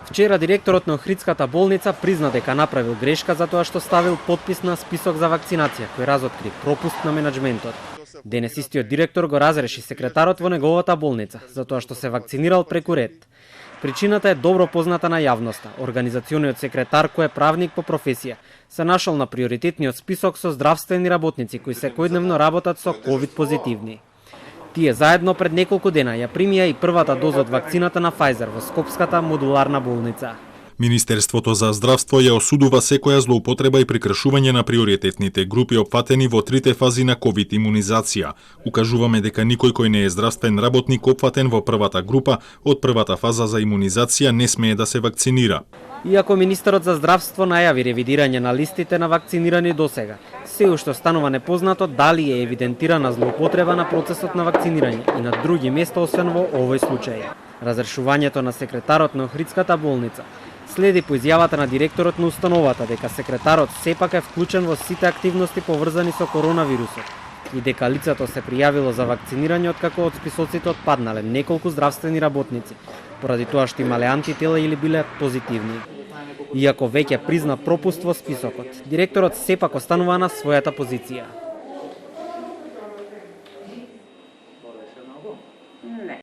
Вчера директорот на Охридската болница призна дека направил грешка за тоа што ставил подпис на список за вакцинација, кој разоткри пропуст на менаџментот. Денес истиот директор го разреши секретарот во неговата болница, за тоа што се вакцинирал преку ред. Причината е добро позната на јавноста. Организациониот секретар, кој е правник по професија, се нашол на приоритетниот список со здравствени работници кои секојдневно работат со ковид позитивни. Тие заедно пред неколку дена ја примија и првата доза од вакцината на Pfizer во Скопската модуларна болница. Министерството за здравство ја осудува секоја злоупотреба и прекршување на приоритетните групи опфатени во трите фази на ковид имунизација. Укажуваме дека никој кој не е здравствен работник опфатен во првата група од првата фаза за имунизација не смее да се вакцинира. Иако министерот за здравство најави ревидирање на листите на вакцинирани досега, се уште останува непознато дали е евидентирана злоупотреба на процесот на вакцинирање и на други места освен во овој случај. Разрешувањето на секретарот на Охридската болница следи по изјавата на директорот на установата дека секретарот сепак е вклучен во сите активности поврзани со коронавирусот и дека лицето се пријавило за вакцинирање откако од списоците отпаднале неколку здравствени работници, поради тоа што имале антитела или биле позитивни. Иако веќе призна пропуст во списокот, директорот сепак останува на својата позиција.